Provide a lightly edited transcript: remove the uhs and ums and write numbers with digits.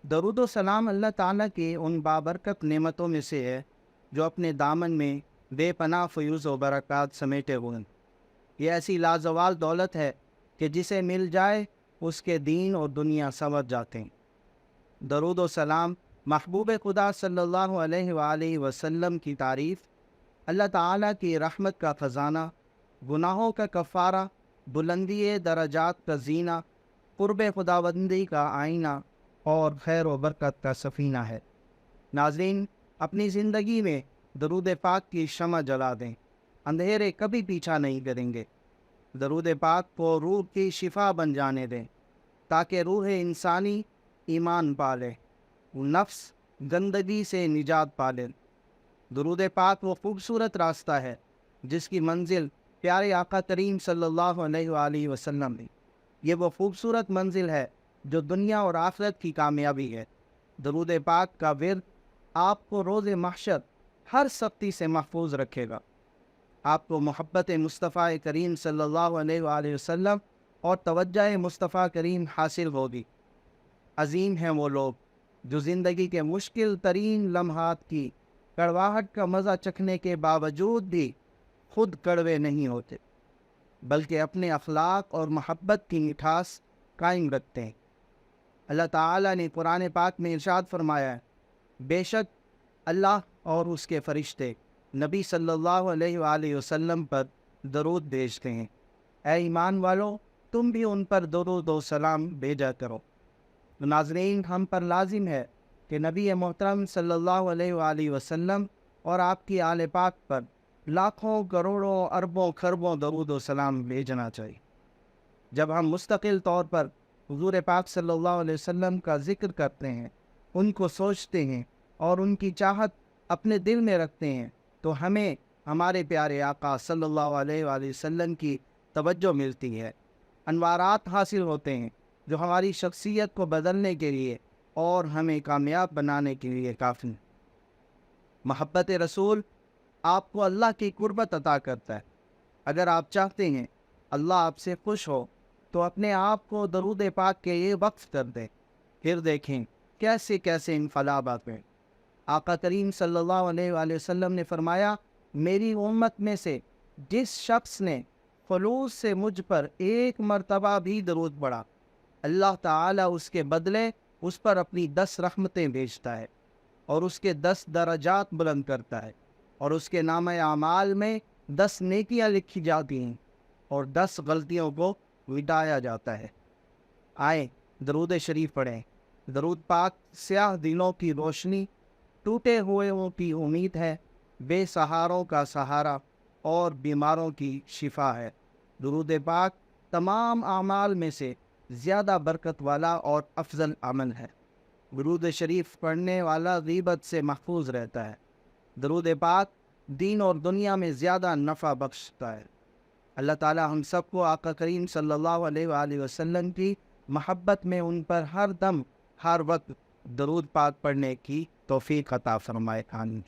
درود و سلام اللہ تعالیٰ کی ان بابرکت نعمتوں میں سے ہے جو اپنے دامن میں بے پناہ فیوز و برکات سمیٹے ہوئے ہیں۔ یہ ایسی لازوال دولت ہے کہ جسے مل جائے اس کے دین اور دنیا سنور جاتے ہیں۔ درود و سلام محبوب خدا صلی اللہ علیہ وآلہ وسلم کی تعریف، اللہ تعالیٰ کی رحمت کا خزانہ، گناہوں کا کفارہ، بلندی درجات کا زینہ، قرب خداوندی کا آئینہ اور خیر و برکت کا سفینہ ہے۔ ناظرین، اپنی زندگی میں درود پاک کی شمع جلا دیں، اندھیرے کبھی پیچھا نہیں کریں گے۔ درود پاک کو روح کی شفا بن جانے دیں تاکہ روح انسانی ایمان پالے، نفس گندگی سے نجات پالے۔ درود پاک وہ خوبصورت راستہ ہے جس کی منزل پیارے آقا کریم صلی اللہ علیہ وآلہ وسلم ہے۔ یہ وہ خوبصورت منزل ہے جو دنیا اور آخرت کی کامیابی ہے۔ درود پاک کا ورد آپ کو روز محشر ہر سختی سے محفوظ رکھے گا۔ آپ کو محبت مصطفیٰ کریم صلی اللہ علیہ وآلہ وسلم اور توجہ مصطفیٰ کریم حاصل ہوگی۔ عظیم ہیں وہ لوگ جو زندگی کے مشکل ترین لمحات کی کڑواہٹ کا مزہ چکھنے کے باوجود بھی خود کڑوے نہیں ہوتے، بلکہ اپنے اخلاق اور محبت کی مٹھاس قائم رکھتے ہیں۔ اللہ تعالیٰ نے قرآن پاک میں ارشاد فرمایا ہے، بے شک اللہ اور اس کے فرشتے نبی صلی اللہ علیہ وآلہ وسلم پر درود بھیجتے ہیں۔ اے ایمان والو، تم بھی ان پر درود و سلام بھیجا کرو۔ ناظرین، ہم پر لازم ہے کہ نبی محترم صلی اللہ علیہ وآلہ وسلم اور آپ کی آل پاک پر لاکھوں کروڑوں اربوں خربوں درود و سلام بھیجنا چاہیے۔ جب ہم مستقل طور پر حضور پاک صلی اللہ علیہ وسلم کا ذکر کرتے ہیں، ان کو سوچتے ہیں اور ان کی چاہت اپنے دل میں رکھتے ہیں، تو ہمیں ہمارے پیارے آقا صلی اللہ علیہ وآلہ وسلم کی توجہ ملتی ہے، انوارات حاصل ہوتے ہیں جو ہماری شخصیت کو بدلنے کے لیے اور ہمیں کامیاب بنانے کے لیے کافی ہیں۔ محبت رسول آپ کو اللہ کی قربت عطا کرتا ہے۔ اگر آپ چاہتے ہیں اللہ آپ سے خوش ہو تو اپنے آپ کو درود پاک کے یہ وقف کر دیں، پھر دیکھیں کیسے کیسے انقلابات ہیں۔ آقا کریم صلی اللہ علیہ وآلہ وسلم نے فرمایا، میری امت میں سے جس شخص نے خلوص سے مجھ پر ایک مرتبہ بھی درود پڑھا، اللہ تعالیٰ اس کے بدلے اس پر اپنی 10 رحمتیں بھیجتا ہے اور اس کے 10 درجات بلند کرتا ہے، اور اس کے نامہ اعمال میں 10 نیکیاں لکھی جاتی ہیں اور 10 غلطیوں کو مٹایا جاتا ہے۔ آئیں درود شریف پڑھیں۔ درود پاک سیاہ دلوں کی روشنی، ٹوٹے ہوئےوں کی امید ہے، بے سہاروں کا سہارا اور بیماروں کی شفا ہے۔ درود پاک تمام اعمال میں سے زیادہ برکت والا اور افضل عمل ہے۔ درود شریف پڑھنے والا غیبت سے محفوظ رہتا ہے۔ درود پاک دین اور دنیا میں زیادہ نفع بخشتا ہے۔ اللہ تعالی ہم سب کو آقا کریم صلی اللہ علیہ وآلہ وسلم کی محبت میں ان پر ہر دم ہر وقت درود پاک پڑھنے کی توفیق عطا فرمائے۔ آمین۔